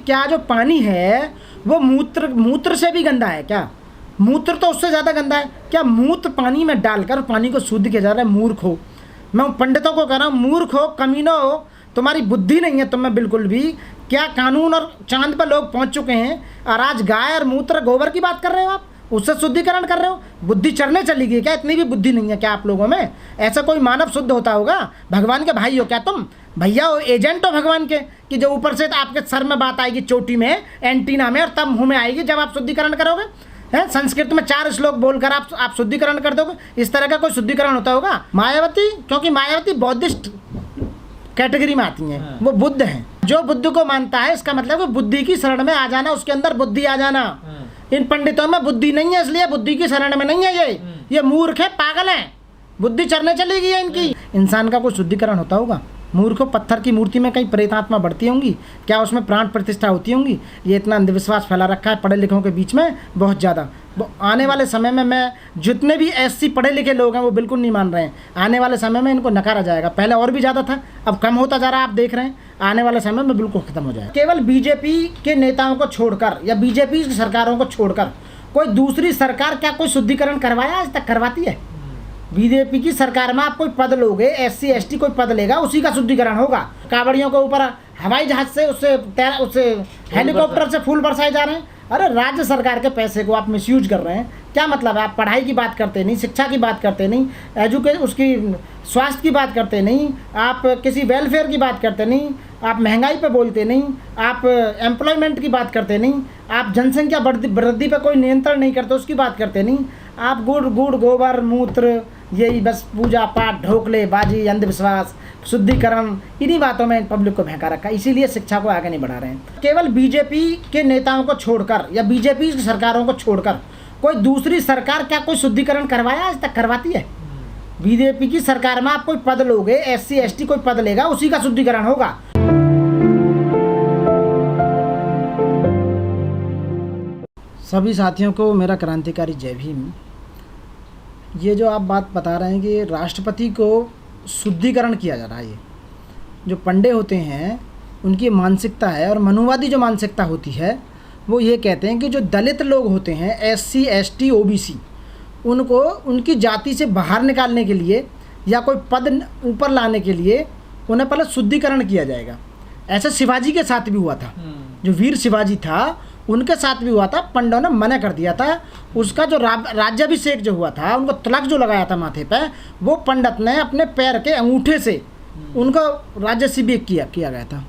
क्या जो पानी है वो मूत्र से भी गंदा है क्या? मूत्र तो उससे ज़्यादा गंदा है क्या? मूत्र पानी में डालकर पानी को शुद्ध किया जा रहा है। मूर्ख हो, मैं पंडितों को कह रहा हूँ, मूर्ख हो, कमीनो हो, तुम्हारी बुद्धि नहीं है तुम्हें बिल्कुल भी। क्या कानून और चांद पर लोग पहुँच चुके हैं और आज गाय और मूत्र गोबर की बात कर रहे हो आप, उससे शुद्धिकरण कर रहे हो? बुद्धि चढ़ने चली गई क्या? इतनी भी बुद्धि नहीं है क्या आप लोगों में? ऐसा कोई मानव शुद्ध होता होगा? भगवान के भाई हो क्या तुम? भैया हो, एजेंट हो भगवान के, कि जो ऊपर से आपके सर में बात आएगी, चोटी में, एंटीना में, और तब मुँह में आएगी जब आप शुद्धिकरण करोगे। है संस्कृत में 4 श्लोक बोलकर आप शुद्धिकरण कर दोगे? इस तरह का कोई शुद्धिकरण होता होगा? मायावती, क्योंकि मायावती बौद्धिस्ट कैटेगरी में आती हैं, वो बुद्ध हैं। जो बुद्ध को मानता है इसका मतलब वो बुद्धि की शरण में आ जाना, उसके अंदर बुद्धि आ जाना। इन पंडितों में बुद्धि नहीं है, इसलिए बुद्धि की शरण में नहीं है। ये मूर्ख है, पागल है, बुद्धि चढ़ने चली गई है इनकी। इंसान का कोई शुद्धिकरण होता होगा? मूर्खों, पत्थर की मूर्ति में कहीं प्रेतात्मा बढ़ती होंगी क्या? उसमें प्राण प्रतिष्ठा होती होंगी? ये इतना अंधविश्वास फैला रखा है पढ़े लिखों के बीच में बहुत ज़्यादा। आने वाले समय में मैं जितने भी ऐसी पढ़े लिखे लोग हैं वो बिल्कुल नहीं मान रहे हैं। आने वाले समय में इनको नकारा जाएगा। पहले और भी ज़्यादा था, अब कम होता जा रहा है, आप देख रहे हैं। आने वाले समय में बिल्कुल ख़त्म हो जाएगा। केवल बीजेपी के नेताओं को छोड़कर या बीजेपी की सरकारों को छोड़कर कोई दूसरी सरकार क्या कोई शुद्धिकरण करवाया आज तक? करवाती है? बीजेपी की सरकार में आप कोई पद लोगे, SC ST कोई पद लेगा, उसी का शुद्धिकरण होगा। कांवड़ियों के ऊपर हवाई जहाज से उससे हेलीकॉप्टर से फूल बरसाए जा रहे हैं। अरे राज्य सरकार के पैसे को आप मिसयूज कर रहे हैं, क्या मतलब है? आप पढ़ाई की बात करते नहीं, शिक्षा की बात करते नहीं, उसकी स्वास्थ्य की बात करते नहीं, आप किसी वेलफेयर की बात करते नहीं, आप महंगाई पे बोलते नहीं, आप एम्प्लॉयमेंट की बात करते नहीं, आप जनसंख्या वृद्धि पे कोई नियंत्रण नहीं करते, उसकी बात करते नहीं। आप गुड़ गोबर मूत्र, यही बस पूजा पाठ, ढोकले बाजी, अंधविश्वास, शुद्धिकरण, इन्हीं बातों में पब्लिक को बहका रखा है। इसीलिए शिक्षा को आगे नहीं बढ़ा रहे हैं। केवल बीजेपी के नेताओं को छोड़कर या बीजेपी की सरकारों को छोड़कर कोई दूसरी सरकार क्या कोई शुद्धिकरण करवाया आज तक? करवाती है? बीजेपी की सरकार में आप कोई पद लोगे, SC ST कोई पद लेगा, उसी का शुद्धिकरण होगा। सभी साथियों को मेरा क्रांतिकारी जय भीम। ये जो आप बात बता रहे हैं कि राष्ट्रपति को शुद्धिकरण किया जा रहा है, ये जो पंडे होते हैं उनकी मानसिकता है, और मनुवादी जो मानसिकता होती है वो ये कहते हैं कि जो दलित लोग होते हैं, SC ST OBC, उनको उनकी जाति से बाहर निकालने के लिए या कोई पद ऊपर लाने के लिए उन्हें पहले शुद्धिकरण किया जाएगा। ऐसा शिवाजी के साथ भी हुआ था। जो वीर शिवाजी था उनके साथ भी हुआ था। पंडों ने मना कर दिया था। उसका जो राज्याभिषेक जो हुआ था, उनको तिलक जो लगाया था माथे पे, वो पंडित ने अपने पैर के अंगूठे से उनको राज्याभिषेक किया गया था।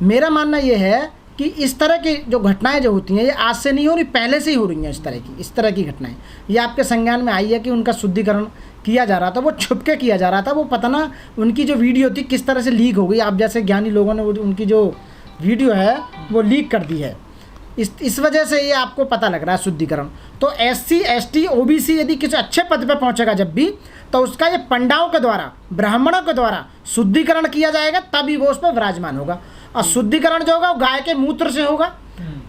मेरा मानना ये है कि इस तरह की जो घटनाएं जो होती हैं ये आज से नहीं हो रही, पहले से ही हो रही हैं। इस तरह की घटनाएं ये आपके संज्ञान में आई है कि उनका शुद्धिकरण किया जा रहा था, वो छुप के किया जा रहा था। वो पता ना उनकी जो वीडियो थी किस तरह से लीक हो गई। आप जैसे ज्ञानी लोगों ने उनकी जो वीडियो है वो लीक कर दी है। इस वजह से ये आपको पता लग रहा है शुद्धिकरण। तो SC ST OBC यदि किसी अच्छे पद पे पहुंचेगा जब भी, तो उसका ये पंडाओं के द्वारा, ब्राह्मणों के द्वारा शुद्धिकरण किया जाएगा, तभी वो उस पर विराजमान होगा। और शुद्धिकरण जो होगा वो गाय के मूत्र से होगा।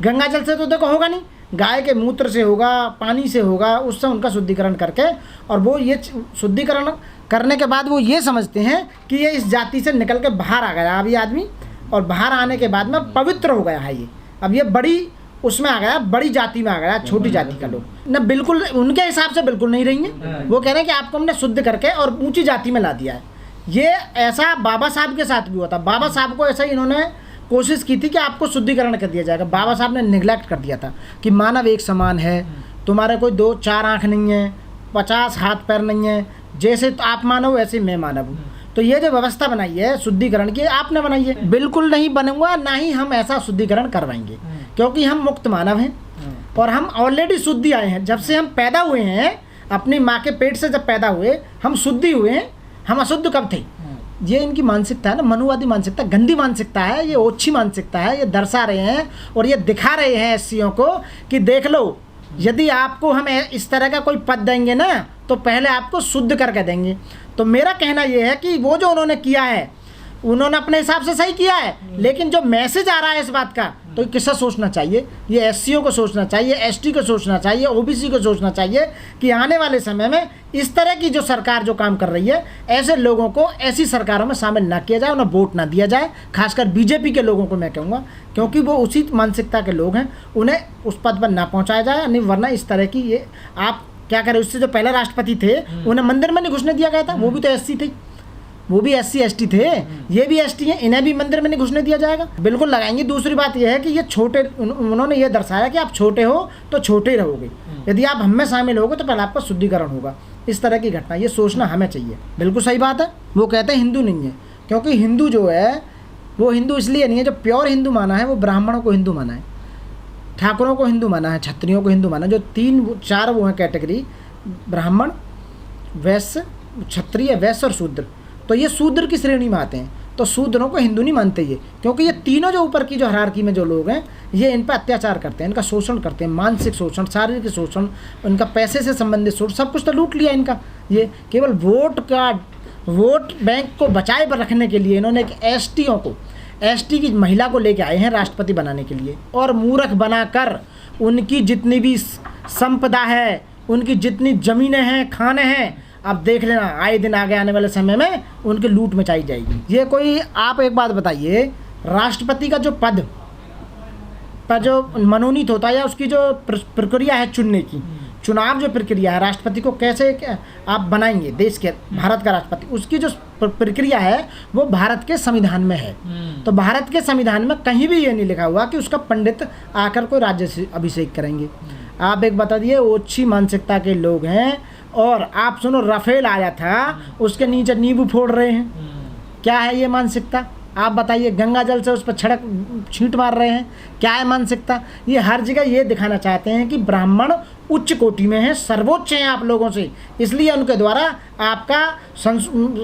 गंगा जल से तो देखो होगा नहीं, गाय के मूत्र से होगा, पानी से होगा। उससे उनका शुद्धिकरण करके, और वो ये शुद्धिकरण करने के बाद वो ये समझते हैं कि ये इस जाति से निकल के बाहर आ गया अब ये आदमी, और बाहर आने के बाद में पवित्र हो गया है ये। अब ये बड़ी उसमें आ गया, बड़ी जाति में आ गया। छोटी जाति का लोग ना बिल्कुल उनके हिसाब से बिल्कुल नहीं रही है। वो कह रहे हैं कि आपको हमने शुद्ध करके और ऊंची जाति में ला दिया है। ये ऐसा बाबा साहब के साथ भी हुआ था। बाबा साहब को ऐसा ही इन्होंने कोशिश की थी कि आपको शुद्धिकरण कर दिया जाएगा। बाबा साहब ने निगलेक्ट कर दिया था कि मानव एक समान है, तुम्हारे कोई 2-4 आँख नहीं है, 50 हाथ पैर नहीं है, जैसे तो आप मानव वैसे मैं मानव हूँ। तो ये जो व्यवस्था बनाई है शुद्धिकरण की, आपने बनाई है। बिल्कुल नहीं बनूंगा, ना ही हम ऐसा शुद्धिकरण करवाएंगे, क्योंकि हम मुक्त मानव हैं और हम ऑलरेडी शुद्धि आए हैं। जब से हम पैदा हुए हैं, अपनी माँ के पेट से जब पैदा हुए, हम शुद्धि हुए हैं। हम अशुद्ध कब थे? ये इनकी मानसिकता है ना, मनुवादी मानसिकता, गंदी मानसिकता है, ये ओछी मानसिकता है। ये दर्शा रहे हैं और ये दिखा रहे हैं SCओं को कि देख लो, यदि आपको हम इस तरह का कोई पद देंगे ना, तो पहले आपको शुद्ध करके देंगे। तो मेरा कहना ये है कि वो जो उन्होंने किया है, उन्होंने अपने हिसाब से सही किया है, लेकिन जो मैसेज आ रहा है इस बात का तो किसका सोचना चाहिए? ये एससीओ को सोचना चाहिए, एसटी को सोचना चाहिए, ओबीसी को सोचना चाहिए कि आने वाले समय में इस तरह की जो सरकार जो काम कर रही है, ऐसे लोगों को ऐसी सरकारों में शामिल ना किया जाए, उन्हें वोट ना दिया जाए। खासकर बीजेपी के लोगों को मैं कहूँगा, क्योंकि वो उसी मानसिकता के लोग हैं, उन्हें उस पद पर ना पहुँचाया जाए। नहीं वरना इस तरह की ये आप क्या करें। उससे जो पहले राष्ट्रपति थे उन्हें मंदिर में नहीं घुसने दिया गया था, वो भी तो एससी थे, वो भी एससी एसटी थे, ये भी एसटी हैं, इन्हें भी मंदिर में नहीं घुसने दिया जाएगा। बिल्कुल लगाएंगे। दूसरी बात यह है कि ये छोटे, उन्होंने ये दर्शाया कि आप छोटे हो तो छोटे ही रहोगे, यदि आप हम में शामिल होगे तो पहले आपका शुद्धिकरण होगा। इस तरह की घटना ये सोचना हमें चाहिए। बिल्कुल सही बात है। वो कहते हैं हिंदू नहीं है, क्योंकि हिंदू जो है वो हिंदू इसलिए नहीं है, जो प्योर हिंदू माना है वो ब्राह्मणों को हिंदू माना है, ठाकुरों को हिंदू माना है, क्षत्रियों को हिंदू माना है। जो 3-4 वो हैं कैटेगरी, ब्राह्मण, वैश्य, क्षत्रिय, वैश्य और शूद्र, तो ये शूद्र की श्रेणी में आते हैं। तो शूद्रों को हिंदू नहीं मानते ये, क्योंकि ये तीनों जो ऊपर की जो हायरार्की में जो लोग हैं, ये इन पर अत्याचार करते हैं, इनका शोषण करते हैं, मानसिक शोषण, शारीरिक शोषण, उनका पैसे से संबंधित शोषण, सब कुछ तो लूट लिया इनका। ये केवल वोट बैंक को बचाए पर रखने के लिए इन्होंने एक एसटी की महिला को लेके आए हैं राष्ट्रपति बनाने के लिए, और मूर्ख बनाकर उनकी जितनी भी संपदा है, उनकी जितनी ज़मीनें हैं, खाने हैं, अब देख लेना आए दिन आगे आने वाले समय में उनकी लूट मचाई जाएगी। ये कोई, आप एक बात बताइए, राष्ट्रपति का जो पद पर जो मनोनीत होता है या उसकी जो प्रक्रिया है चुनने की, चुनाव जो प्रक्रिया है, राष्ट्रपति को कैसे आप बनाएंगे देश के, भारत का राष्ट्रपति, उसकी जो प्रक्रिया है वो भारत के संविधान में है। तो भारत के संविधान में कहीं भी ये नहीं लिखा हुआ कि उसका पंडित आकर कोई राज्य से अभिषेक करेंगे। आप एक बता दिए, ओछी मानसिकता के लोग हैं। और आप सुनो, राफेल आया था, उसके नीचे नींबू फोड़ रहे हैं। क्या है ये मानसिकता? आप बताइए। गंगा जल से उस पर छींट मार रहे हैं। क्या है मानसिकता? ये हर जगह ये दिखाना चाहते हैं कि ब्राह्मण उच्च कोटि में हैं, सर्वोच्च हैं आप लोगों से, इसलिए उनके द्वारा आपका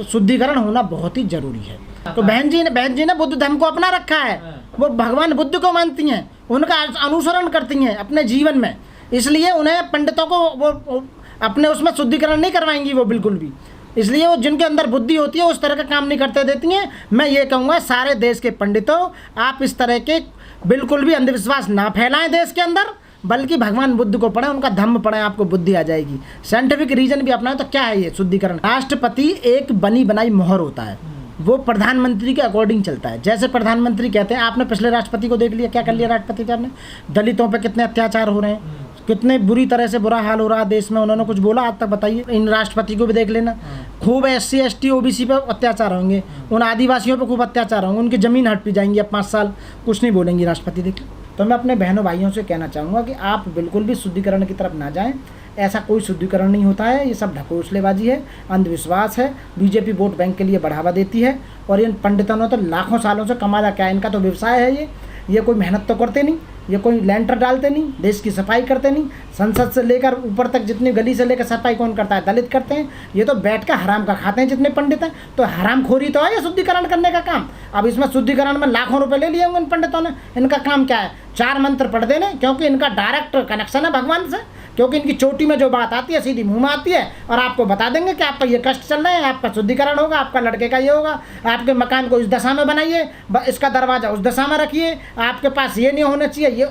शुद्धिकरण होना बहुत ही जरूरी है। तो बहन जी ने बुद्ध धर्म को अपना रखा है, वो भगवान बुद्ध को मानती हैं, उनका अनुसरण करती हैं अपने जीवन में, इसलिए उन्हें पंडितों को वो अपने उसमें शुद्धिकरण नहीं करवाएंगी वो बिल्कुल भी। इसलिए वो जिनके अंदर बुद्धि होती है उस तरह का काम नहीं करते देती हैं। मैं ये कहूँगा सारे देश के पंडितों, आप इस तरह के बिल्कुल भी अंधविश्वास ना फैलाएं देश के अंदर, बल्कि भगवान बुद्ध को पढ़ें, उनका धम्म पढ़ें, आपको बुद्धि आ जाएगी। साइंटिफिक रीजन भी अपनाएं। तो क्या है ये शुद्धिकरण? राष्ट्रपति एक बनी बनाई मोहर होता है, वो प्रधानमंत्री के अकॉर्डिंग चलता है। जैसे प्रधानमंत्री कहते हैं, आपने पिछले राष्ट्रपति को देख लिया, क्या कर लिया राष्ट्रपति साहब ने? दलितों पे कितने अत्याचार हो रहे हैं, कितने बुरी तरह से बुरा हाल हो रहा है देश में, उन्होंने कुछ बोला आज तक? बताइए। इन राष्ट्रपति को भी देख लेना, खूब एससी एसटी ओबीसी पे अत्याचार होंगे, उन आदिवासियों पे खूब अत्याचार होंगे, उनकी ज़मीन हट भी जाएंगी, अब 5 साल कुछ नहीं बोलेंगी राष्ट्रपति। देखिए, तो मैं अपने बहनों भाइयों से कहना चाहूँगा कि आप बिल्कुल भी शुद्धिकरण की तरफ ना जाएँ। ऐसा कोई शुद्धिकरण नहीं होता है, ये सब ढकोसलेबाजी है, अंधविश्वास है। बीजेपी वोट बैंक के लिए बढ़ावा देती है, और इन पंडितों ने तो लाखों सालों से कमाया क्या, इनका तो व्यवसाय है ये कोई मेहनत तो करते नहीं, ये कोई लेंटर डालते नहीं, देश की सफाई करते नहीं। संसद से लेकर ऊपर तक जितनी गली से लेकर सफाई कौन करता है? दलित करते हैं। ये तो बैठ कर हराम का खाते हैं जितने पंडित हैं। तो हरामखोरी तो है ये शुद्धिकरण करने का काम। अब इसमें शुद्धिकरण में लाखों रुपए ले लिए होंगे इन पंडितों ने। इनका काम क्या है? 4 मंत्र पढ़ देने, क्योंकि इनका डायरेक्ट कनेक्शन है भगवान से, क्योंकि इनकी चोटी में जो बात आती है सीधी मुंह में आती है, और आपको बता देंगे कि आपका ये कष्ट चल रहा है, आपका शुद्धिकरण होगा, आपका लड़के का ये होगा, आपके मकान को इस दशा में बनाइए, इसका दरवाज़ा उस दशा में रखिए, आपके पास ये नहीं होना चाहिए। ये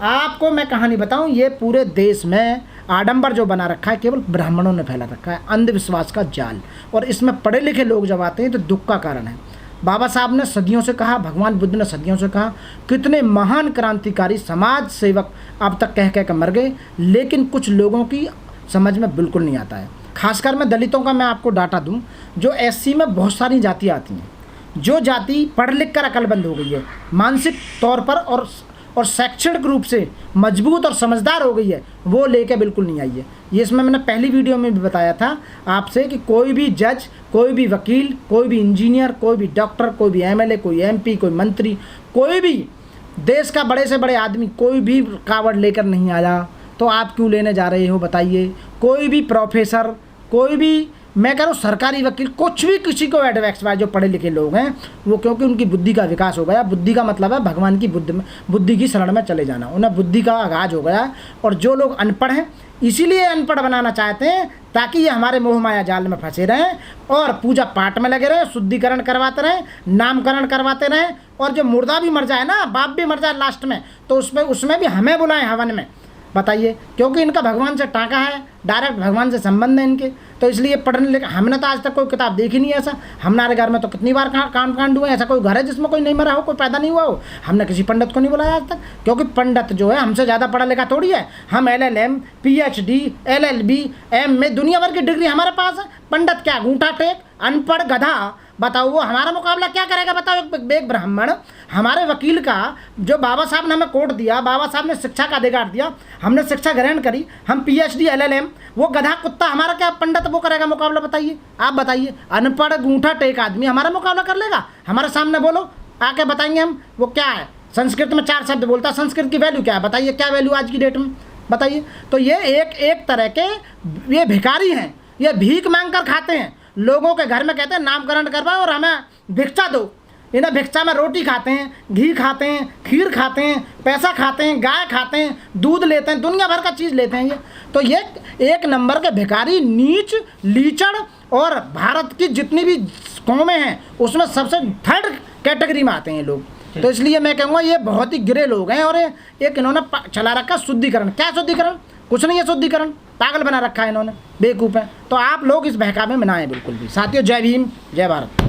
आपको मैं कहानी बताऊं, ये पूरे देश में आडंबर जो बना रखा है केवल ब्राह्मणों ने फैला रखा है, अंधविश्वास का जाल। और इसमें पढ़े लिखे लोग जब आते हैं तो दुख का कारण है। बाबा साहब ने सदियों से कहा, भगवान बुद्ध ने सदियों से कहा, कितने महान क्रांतिकारी समाज सेवक अब तक कह कर मर गए, लेकिन कुछ लोगों की समझ में बिल्कुल नहीं आता है। खासकर मैं दलितों का मैं आपको डाटा दूं, जो एससी में बहुत सारी जातियाँ आती हैं, जो जाति पढ़ लिख कर अकलबंद हो गई है, मानसिक तौर पर और शैक्षणिक रूप से मजबूत और समझदार हो गई है, वो लेके बिल्कुल नहीं आई है। ये इसमें मैंने पहली वीडियो में भी बताया था आपसे कि कोई भी जज, कोई भी वकील, कोई भी इंजीनियर, कोई भी डॉक्टर, कोई भी एमएलए, कोई एमपी, कोई मंत्री, कोई भी देश का बड़े से बड़े आदमी कोई भी कावड़ लेकर नहीं आया, तो आप क्यों लेने जा रहे हो बताइए? कोई भी प्रोफेसर, कोई भी मैं कह रहा हूँ सरकारी वकील कुछ भी किसी को एडवैक्स वाले जो पढ़े लिखे लोग हैं वो, क्योंकि उनकी बुद्धि का विकास हो गया। बुद्धि का मतलब है भगवान की बुद्धि की शरण में चले जाना, उन्हें बुद्धि का आगाज हो गया। और जो लोग अनपढ़ हैं इसीलिए अनपढ़ बनाना चाहते हैं ताकि ये हमारे मोह माया जाल में फंसे रहें और पूजा पाठ में लगे रहें, शुद्धिकरण करवाते रहें, नामकरण करवाते रहें। और जो मुर्दा भी मर जाए ना, बाप भी मर जाए लास्ट में, तो उसमें भी हमें बुलाएं हवन में। बताइए, क्योंकि इनका भगवान से टाँका है, डायरेक्ट भगवान से संबंध है इनके, तो इसलिए पढ़ने लिखे। हमने तो आज तक कोई किताब देखी नहीं है ऐसा। हमारे घर में तो कितनी बार कांड हुए, ऐसा कोई घर है जिसमें कोई नहीं मरा हो, कोई पैदा नहीं हुआ हो। हमने किसी पंडित को नहीं बुलाया आज तक, क्योंकि पंडित जो है हमसे ज़्यादा पढ़ा लिखा थोड़ी है। हम LLM, PhD, LLB, MA दुनिया भर की डिग्री हमारे पास है। पंडित क्या अंगूठा टेक, अनपढ़ गधा, बताओ वो हमारा मुकाबला क्या करेगा? बताओ एक ब्राह्मण हमारे वकील का, जो बाबा साहब ने हमें कोर्ट दिया, बाबा साहब ने शिक्षा का अधिकार दिया, हमने शिक्षा ग्रहण करी, हम PhD LLM, वो गधा कुत्ता हमारा क्या पंडित वो करेगा मुकाबला? बताइए, आप बताइए। अनपढ़ अंगूठा टेक आदमी हमारा मुकाबला कर लेगा? हमारे सामने बोलो, आके बताएंगे हम वो क्या है। संस्कृत में 4 शब्द बोलता है, संस्कृत की वैल्यू क्या है? बताइए, क्या वैल्यू आज की डेट में? बताइए। तो ये एक तरह के ये भिखारी हैं, ये भीख मांग कर खाते हैं। लोगों के घर में कहते हैं नामकरण करवाओ और हमें भिक्षा दो। इन्हें भिक्षा में रोटी खाते हैं, घी खाते हैं, खीर खाते हैं, पैसा खाते हैं, गाय खाते हैं, दूध लेते हैं, दुनिया भर का चीज़ लेते हैं ये। तो ये एक नंबर के भिखारी, नीच, लीचड़, और भारत की जितनी भी कौमें हैं उसमें सबसे 3rd कैटेगरी में आते हैं ये लोग। तो इसलिए मैं कहूँगा ये बहुत ही गिरे लोग हैं। और एक इन्होंने चला रखा शुद्धिकरण। क्या शुद्धिकरण? कुछ नहीं है शुद्धिकरण, पागल बना रखा है इन्होंने, बेवकूफ़ है। तो आप लोग इस बहकावे में ना आए बिल्कुल भी। साथियों, जय भीम, जय भारत।